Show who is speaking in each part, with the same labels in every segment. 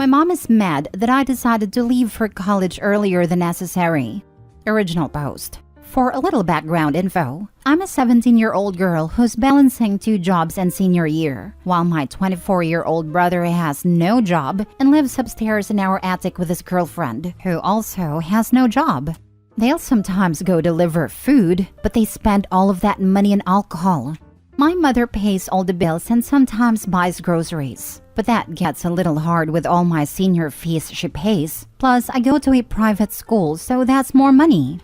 Speaker 1: My mom is mad that I decided to leave for college earlier than necessary. Original post. For a little background info, I'm a 17-year-old girl who's balancing 2 jobs and senior year, while my 24-year-old brother has no job and lives upstairs in our attic with his girlfriend, who also has no job. They'll sometimes go deliver food, but they spend all of that money on alcohol. My mother pays all the bills and sometimes buys groceries, but that gets a little hard with all my senior fees she pays. Plus, I go to a private school, so that's more money.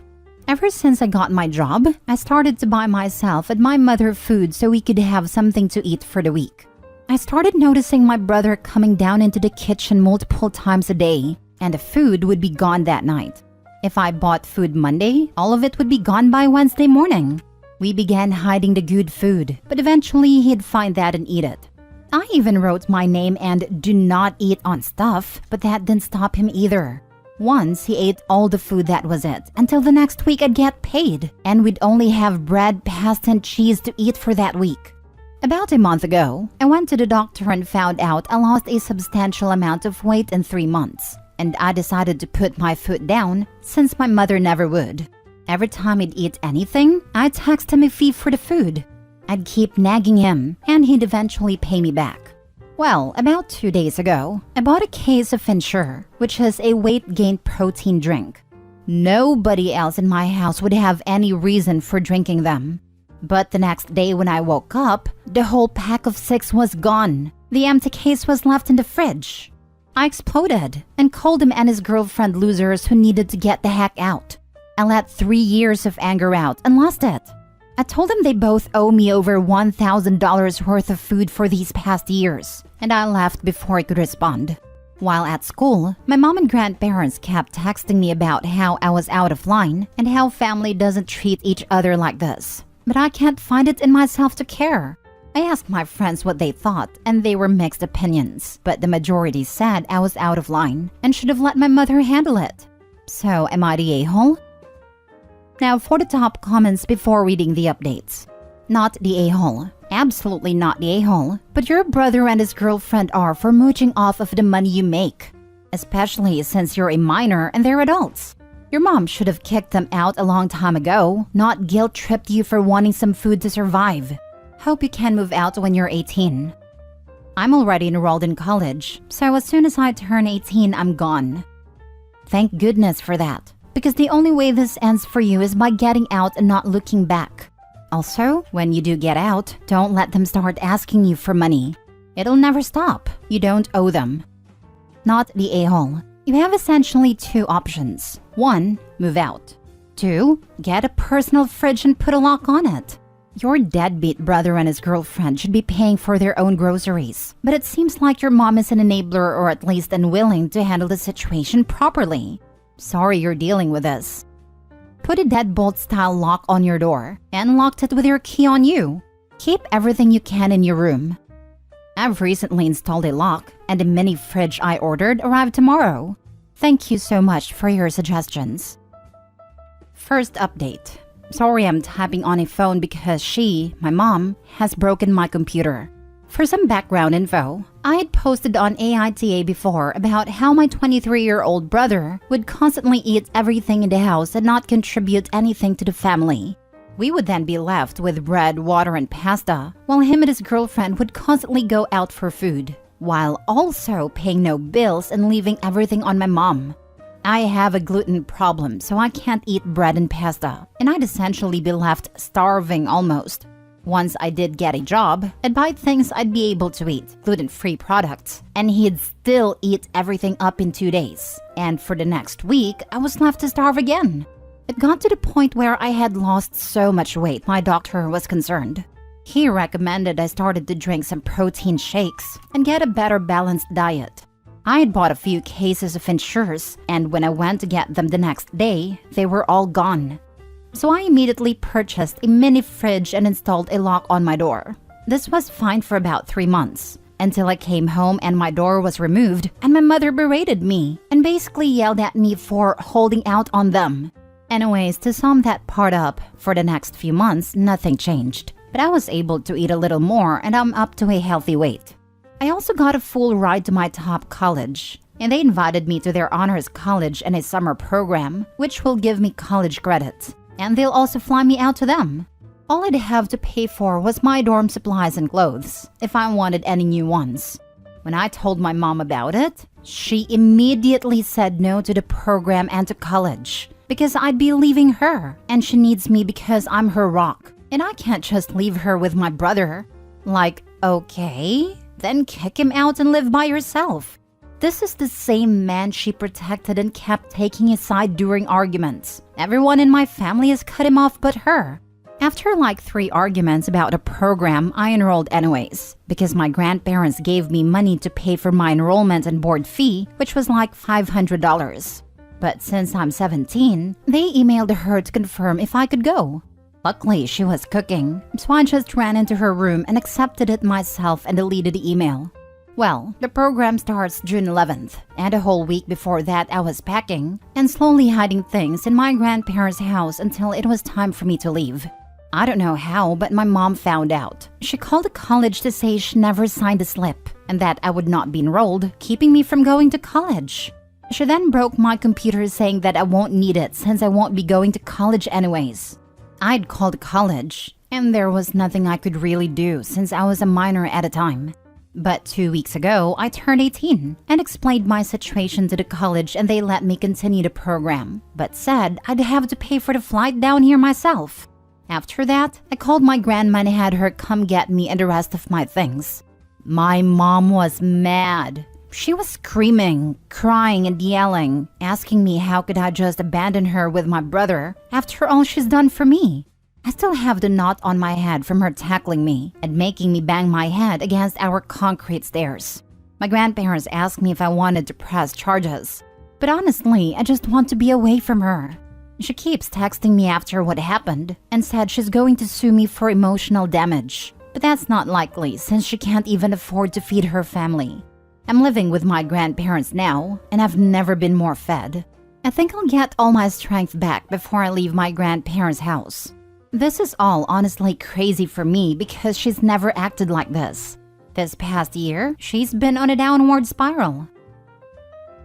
Speaker 1: Ever since I got my job, I started to buy myself and my mother food so we could have something to eat for the week. I started noticing my brother coming down into the kitchen multiple times a day, and the food would be gone that night. If I bought food Monday, all of it would be gone by Wednesday morning. We began hiding the good food, but eventually he'd find that and eat it. I even wrote my name and "do not eat" on stuff, but that didn't stop him either. Once he ate all the food, that was it, until the next week I'd get paid, and we'd only have bread, pasta, and cheese to eat for that week. About a month ago, I went to the doctor and found out I lost a substantial amount of weight in 3 months, and I decided to put my foot down since my mother never would. Every time he'd eat anything, I'd text him a fee for the food. I'd keep nagging him, and he'd eventually pay me back. Well, about 2 days ago, I bought a case of Ensure, which is a weight gain protein drink. Nobody else in my house would have any reason for drinking them. But the next day when I woke up, the whole pack of 6 was gone. The empty case was left in the fridge. I exploded and called him and his girlfriend losers who needed to get the heck out. I let 3 years of anger out and lost it. I told them they both owe me over $1,000 worth of food for these past years, and I left before I could respond. While at school, my mom and grandparents kept texting me about how I was out of line and how family doesn't treat each other like this. But I can't find it in myself to care. I asked my friends what they thought, and they were mixed opinions, but the majority said I was out of line and should have let my mother handle it. So, am I the a-hole? Now for the top comments before reading the updates. Not the a-hole. Absolutely not the a-hole. But your brother and his girlfriend are for mooching off of the money you make. Especially since you're a minor and they're adults. Your mom should have kicked them out a long time ago, not guilt-tripped you for wanting some food to survive. Hope you can move out when you're 18. I'm already enrolled in college, so as soon as I turn 18, I'm gone. Thank goodness for that. Because the only way this ends for you is by getting out and not looking back. Also, when you do get out, don't let them start asking you for money. It'll never stop. You don't owe them. Not the a-hole. You have essentially 2 options. 1, move out. 2, get a personal fridge and put a lock on it. Your deadbeat brother and his girlfriend should be paying for their own groceries. But it seems like your mom is an enabler or at least unwilling to handle the situation properly. Sorry you're dealing with this. Put a deadbolt-style lock on your door and locked it with your key on you. Keep everything you can in your room. I've recently installed a lock, and the mini fridge I ordered arrived tomorrow. Thank you so much for your suggestions. First update. Sorry I'm typing on a phone because she, my mom, has broken my computer. For some background info, I had posted on AITA before about how my 23-year-old brother would constantly eat everything in the house and not contribute anything to the family. We would then be left with bread, water, and pasta, while him and his girlfriend would constantly go out for food, while also paying no bills and leaving everything on my mom. I have a gluten problem, so I can't eat bread and pasta, and I'd essentially be left starving almost. Once I did get a job, I'd buy things I'd be able to eat, gluten-free products, and he'd still eat everything up in 2 days. And for the next week, I was left to starve again. It got to the point where I had lost so much weight my doctor was concerned. He recommended I started to drink some protein shakes and get a better balanced diet. I had bought a few cases of Ensures, and when I went to get them the next day, they were all gone. So I immediately purchased a mini fridge and installed a lock on my door. This was fine for about 3 months, until I came home and my door was removed and my mother berated me and basically yelled at me for holding out on them. Anyways, to sum that part up, for the next few months, nothing changed. But I was able to eat a little more and I'm up to a healthy weight. I also got a full ride to my top college, and they invited me to their honors college and a summer program, which will give me college credits, and they'll also fly me out to them. All I'd have to pay for was my dorm supplies and clothes, if I wanted any new ones. When I told my mom about it, she immediately said no to the program and to college, because I'd be leaving her, and she needs me because I'm her rock, and I can't just leave her with my brother. Like, okay, then kick him out and live by yourself. This is the same man she protected and kept taking his side during arguments. Everyone in my family has cut him off but her. After like 3 arguments about a program, I enrolled anyways, because my grandparents gave me money to pay for my enrollment and board fee, which was like $500. But since I'm 17, they emailed her to confirm if I could go. Luckily, she was cooking, so I just ran into her room and accepted it myself and deleted the email. Well, the program starts June 11th, and a whole week before that I was packing and slowly hiding things in my grandparents' house until it was time for me to leave. I don't know how, but my mom found out. She called the college to say she never signed a slip and that I would not be enrolled, keeping me from going to college. She then broke my computer saying that I won't need it since I won't be going to college anyways. I'd called college, and there was nothing I could really do since I was a minor at the time. But 2 weeks ago, I turned 18 and explained my situation to the college and they let me continue the program, but said I'd have to pay for the flight down here myself. After that, I called my grandma and had her come get me and the rest of my things. My mom was mad. She was screaming, crying, and yelling, asking me how could I just abandon her with my brother after all she's done for me. I still have the knot on my head from her tackling me and making me bang my head against our concrete stairs. My grandparents asked me if I wanted to press charges, but honestly, I just want to be away from her. She keeps texting me after what happened and said she's going to sue me for emotional damage, but that's not likely since she can't even afford to feed her family. I'm living with my grandparents now, and I've never been more fed. I think I'll get all my strength back before I leave my grandparents' house. This is all honestly crazy for me because she's never acted like this. This past year, she's been on a downward spiral.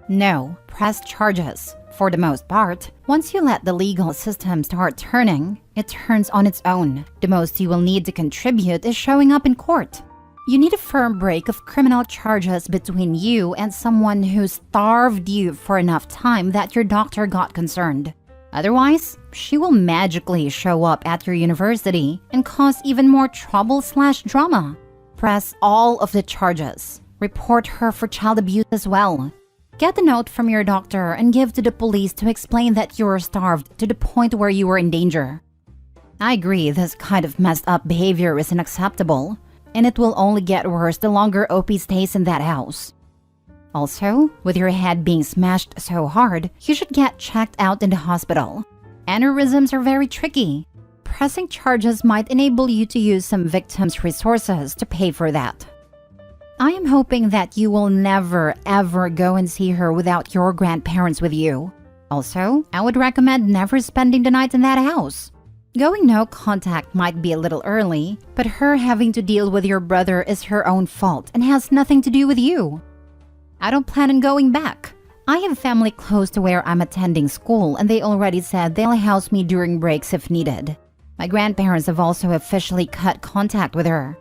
Speaker 1: No, press charges. For the most part, once you let the legal system start turning, it turns on its own. The most you will need to contribute is showing up in court. You need a firm break of criminal charges between you and someone who starved you for enough time that your doctor got concerned. Otherwise, she will magically show up at your university and cause even more trouble/drama. Press all of the charges. Report her for child abuse as well. Get a note from your doctor and give to the police to explain that you were starved to the point where you were in danger. I agree this kind of messed up behavior is unacceptable, and it will only get worse the longer OP stays in that house. Also, with your head being smashed so hard, you should get checked out in the hospital. Aneurysms are very tricky. Pressing charges might enable you to use some victims' resources to pay for that. I am hoping that you will never ever go and see her without your grandparents with you. Also, I would recommend never spending the night in that house. Going no contact might be a little early, but her having to deal with your brother is her own fault and has nothing to do with you. I don't plan on going back. I have family close to where I'm attending school and they already said they'll house me during breaks if needed. My grandparents have also officially cut contact with her.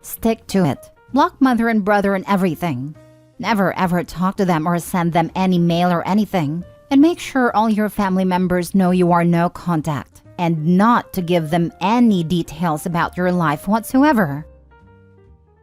Speaker 1: Stick to it. Block mother and brother and everything. Never ever talk to them or send them any mail or anything. And make sure all your family members know you are no contact. And not to give them any details about your life whatsoever.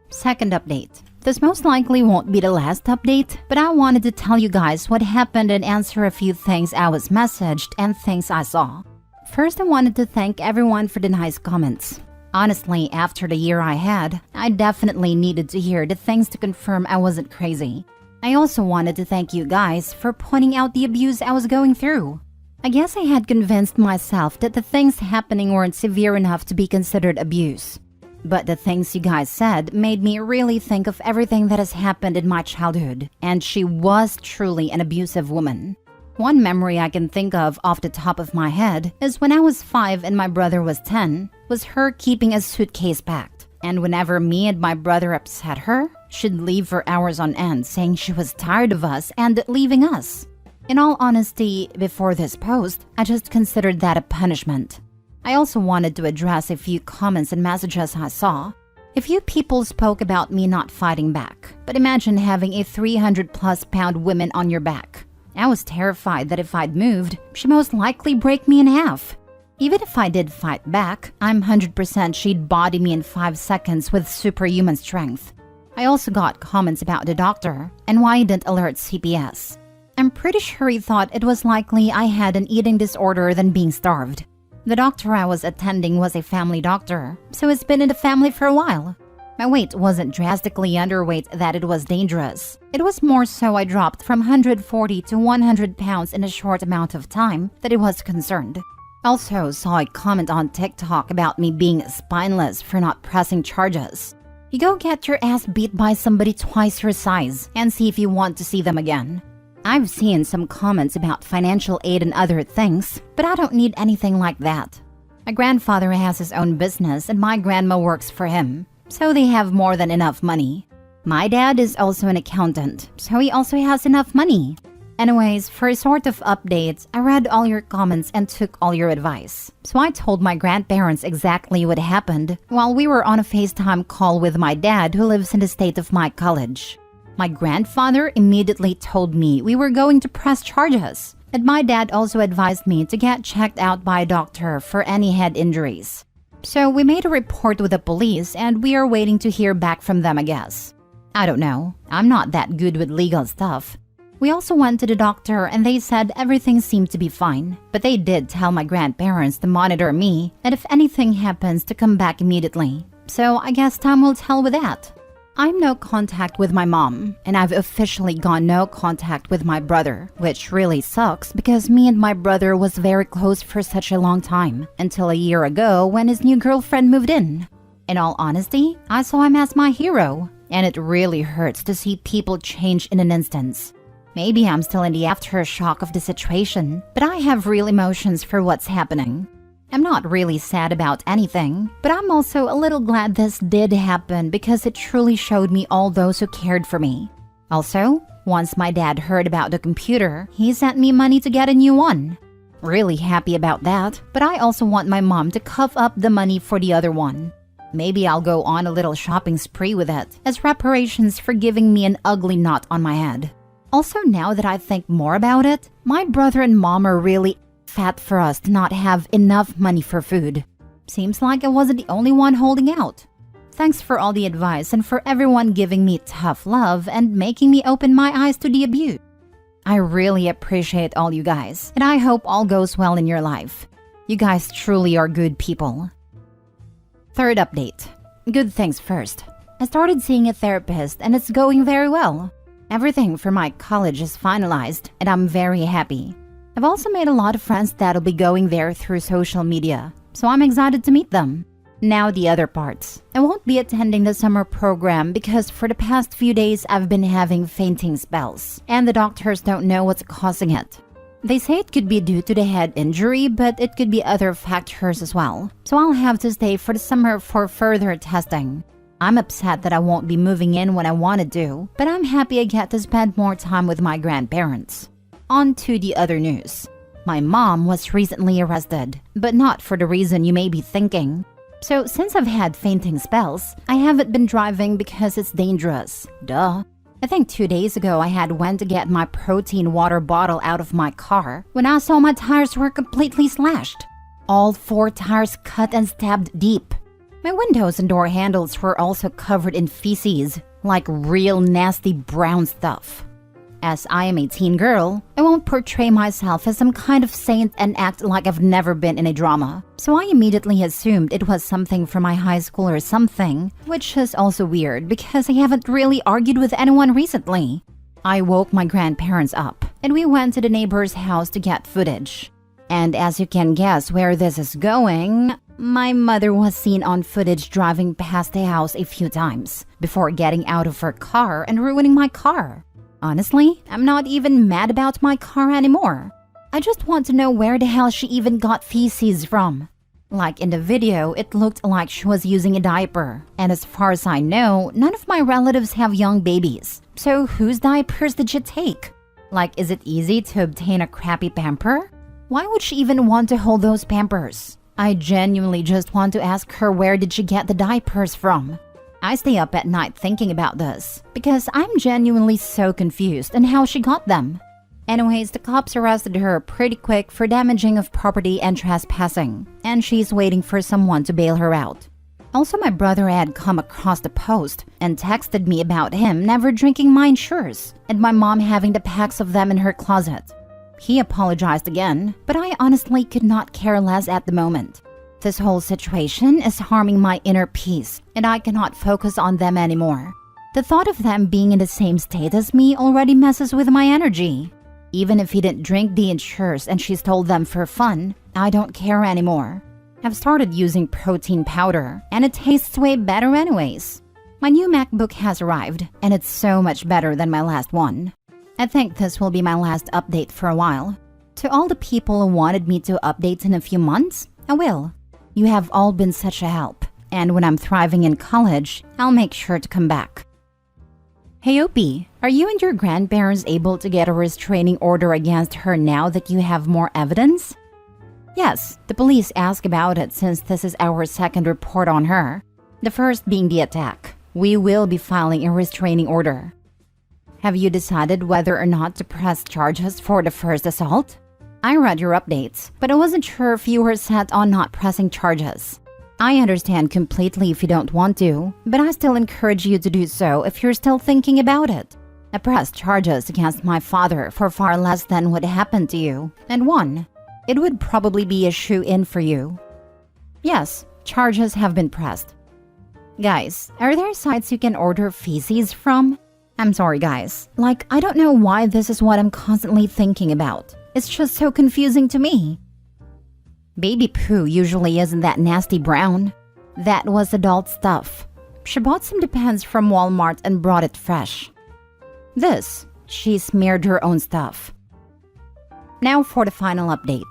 Speaker 1: Second update. This most likely won't be the last update, but I wanted to tell you guys what happened and answer a few things I was messaged and things I saw. First, I wanted to thank everyone for the nice comments. Honestly, after the year I had, I definitely needed to hear the things to confirm I wasn't crazy. I also wanted to thank you guys for pointing out the abuse I was going through. I guess I had convinced myself that the things happening weren't severe enough to be considered abuse. But the things you guys said made me really think of everything that has happened in my childhood, and she was truly an abusive woman. One memory I can think of off the top of my head is when I was 5 and my brother was 10, was her keeping a suitcase packed. And whenever me and my brother upset her, She'd leave for hours on end saying she was tired of us and leaving us. In all honesty, before this post, I just considered that a punishment. I also wanted to address a few comments and messages I saw. A few people spoke about me not fighting back, but imagine having a 300+ pound woman on your back. I was terrified that if I'd moved, she'd most likely break me in half. Even if I did fight back, I'm 100% she'd body me in 5 seconds with superhuman strength. I also got comments about the doctor and why he didn't alert CPS. I'm pretty sure he thought it was likely I had an eating disorder than being starved. The doctor I was attending was a family doctor, so it's been in the family for a while. My weight wasn't drastically underweight that it was dangerous. It was more so I dropped from 140 to 100 pounds in a short amount of time that it was concerned. Also saw a comment on TikTok about me being spineless for not pressing charges. You go get your ass beat by somebody twice your size and see if you want to see them again. I've seen some comments about financial aid and other things, but I don't need anything like that. My grandfather has his own business and my grandma works for him, so they have more than enough money. My dad is also an accountant, so he also has enough money. Anyways, for a sort of update, I read all your comments and took all your advice. So I told my grandparents exactly what happened while we were on a FaceTime call with my dad who lives in the state of my college. My grandfather immediately told me we were going to press charges, and my dad also advised me to get checked out by a doctor for any head injuries. So we made a report with the police and we are waiting to hear back from them, I guess. I don't know, I'm not that good with legal stuff. We also went to the doctor and they said everything seemed to be fine, but they did tell my grandparents to monitor me and if anything happens to come back immediately. So I guess time will tell with that. I'm no contact with my mom, and I've officially gone no contact with my brother, which really sucks because me and my brother was very close for such a long time, until a year ago when his new girlfriend moved in. In all honesty, I saw him as my hero, and it really hurts to see people change in an instant. Maybe I'm still in the aftershock of the situation, but I have real emotions for what's happening. I'm not really sad about anything, but I'm also a little glad this did happen because it truly showed me all those who cared for me. Also, once my dad heard about the computer, he sent me money to get a new one. Really happy about that, but I also want my mom to cough up the money for the other one. Maybe I'll go on a little shopping spree with it as reparations for giving me an ugly knot on my head. Also, now that I think more about it, my brother and mom are really fat for us to not have enough money for food. Seems like I wasn't the only one holding out. Thanks for all the advice and for everyone giving me tough love and making me open my eyes to the abuse. I really appreciate all you guys, and I hope all goes well in your life. You guys truly are good people. Third update. Good things first. I started seeing a therapist and it's going very well. Everything for my college is finalized and I'm very happy. I've also made a lot of friends that'll be going there through social media, so I'm excited to meet them. Now the other parts. I won't be attending the summer program because for the past few days I've been having fainting spells, and the doctors don't know what's causing it. They say it could be due to the head injury, but it could be other factors as well, so I'll have to stay for the summer for further testing. I'm upset that I won't be moving in when I want to do, but I'm happy I get to spend more time with my grandparents. On to the other news. My mom was recently arrested, but not for the reason you may be thinking. So since I've had fainting spells, I haven't been driving because it's dangerous. Duh. I think 2 days ago I had went to get my protein water bottle out of my car when I saw my tires were completely slashed. All 4 tires cut and stabbed deep. My windows and door handles were also covered in feces, like real nasty brown stuff. As I am a teen girl, I won't portray myself as some kind of saint and act like I've never been in a drama. So I immediately assumed it was something from my high school or something, which is also weird because I haven't really argued with anyone recently. I woke my grandparents up, and we went to the neighbor's house to get footage. And as you can guess where this is going, my mother was seen on footage driving past the house a few times before getting out of her car and ruining my car. Honestly, I'm not even mad about my car anymore. I just want to know where the hell she even got feces from. Like in the video, it looked like she was using a diaper. And as far as I know, none of my relatives have young babies. So whose diapers did she take? Like, is it easy to obtain a crappy pamper? Why would she even want to hold those pampers? I genuinely just want to ask her where did she get the diapers from? I stay up at night thinking about this because I'm genuinely so confused on how she got them. Anyways, the cops arrested her pretty quick for damaging of property and trespassing, and she's waiting for someone to bail her out. Also, my brother had come across the post and texted me about him never drinking my Ensures and my mom having the packs of them in her closet. He apologized again, but I honestly could not care less at the moment. This whole situation is harming my inner peace, and I cannot focus on them anymore. The thought of them being in the same state as me already messes with my energy. Even if he didn't drink the Ensures and she stole them for fun, I don't care anymore. I've started using protein powder, and it tastes way better anyways. My new MacBook has arrived, and it's so much better than my last one. I think this will be my last update for a while. To all the people who wanted me to update in a few months, I will. You have all been such a help, and when I'm thriving in college, I'll make sure to come back. Hey Opie, are you and your grandparents able to get a restraining order against her now that you have more evidence? Yes, the police asked about it since this is our second report on her. The first being the attack. We will be filing a restraining order. Have you decided whether or not to press charges for the first assault? I read your updates, but I wasn't sure if you were set on not pressing charges. I understand completely if you don't want to, but I still encourage you to do so if you're still thinking about it. I pressed charges against my father for far less than what happened to you, and won. It would probably be a shoe-in for you. Yes, charges have been pressed. Guys, are there sites you can order feces from? I'm sorry guys, I don't know why this is what I'm constantly thinking about. It's just so confusing to me. Baby poo usually isn't that nasty brown. That was adult stuff. She bought some Depends from Walmart and brought it fresh. This, she smeared her own stuff. Now for the final update.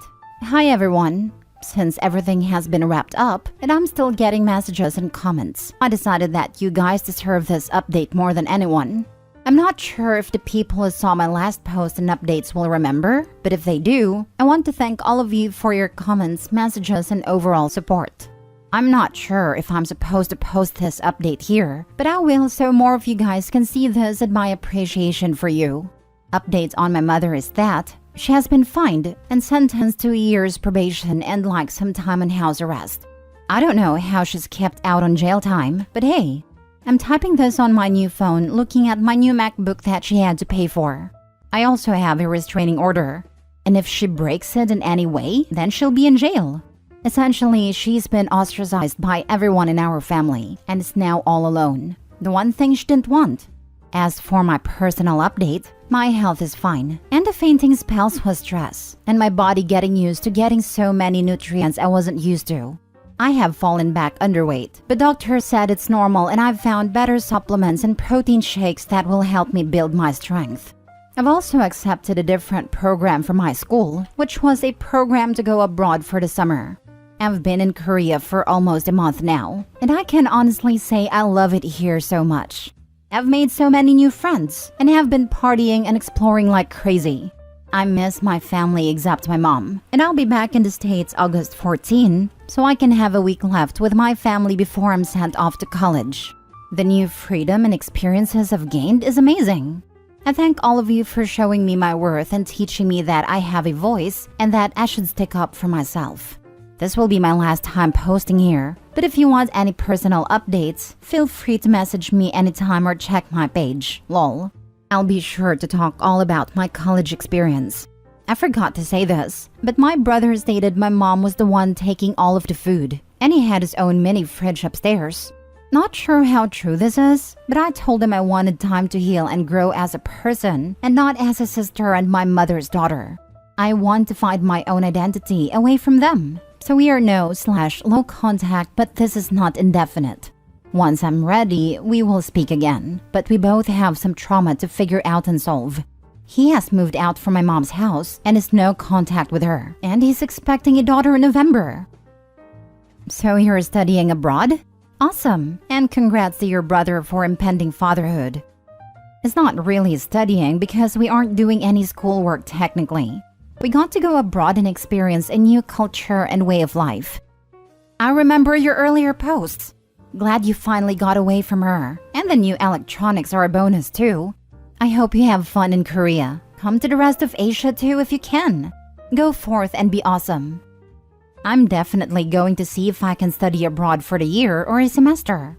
Speaker 1: Hi everyone. Since everything has been wrapped up and I'm still getting messages and comments, I decided that you guys deserve this update more than anyone. I'm not sure if the people who saw my last post and updates will remember, but if they do, I want to thank all of you for your comments, messages, and overall support. I'm not sure if I'm supposed to post this update here, but I will so more of you guys can see this and my appreciation for you. Updates on my mother is that she has been fined and sentenced to a year's probation and some time on house arrest. I don't know how she's kept out on jail time, but hey, I'm typing this on my new phone looking at my new MacBook that she had to pay for. I also have a restraining order, and if she breaks it in any way, then she'll be in jail. Essentially, she's been ostracized by everyone in our family and is now all alone. The one thing she didn't want. As for my personal update, my health is fine, and the fainting spells was stress, and my body getting used to getting so many nutrients I wasn't used to. I have fallen back underweight, but doctor said it's normal and I've found better supplements and protein shakes that will help me build my strength. I've also accepted a different program from my school, which was a program to go abroad for the summer. I've been in Korea for almost a month now, and I can honestly say I love it here so much. I've made so many new friends and have been partying and exploring like crazy. I miss my family except my mom, and I'll be back in the States August 14, so I can have a week left with my family before I'm sent off to college. The new freedom and experiences I've gained is amazing. I thank all of you for showing me my worth and teaching me that I have a voice and that I should stick up for myself. This will be my last time posting here, but if you want any personal updates, feel free to message me anytime or check my page, lol. I'll be sure to talk all about my college experience. I forgot to say this, but my brother stated my mom was the one taking all of the food, and he had his own mini fridge upstairs. Not sure how true this is, but I told him I wanted time to heal and grow as a person, and not as a sister and my mother's daughter. I want to find my own identity away from them. So we are no/low contact, but this is not indefinite. Once I'm ready, we will speak again, but we both have some trauma to figure out and solve. He has moved out from my mom's house and is no contact with her, and he's expecting a daughter in November. So you're studying abroad? Awesome, and congrats to your brother for impending fatherhood. It's not really studying because we aren't doing any schoolwork technically. We got to go abroad and experience a new culture and way of life. I remember your earlier posts. Glad you finally got away from her. And the new electronics are a bonus too. I hope you have fun in Korea. Come to the rest of Asia too if you can. Go forth and be awesome. I'm definitely going to see if I can study abroad for the year or a semester.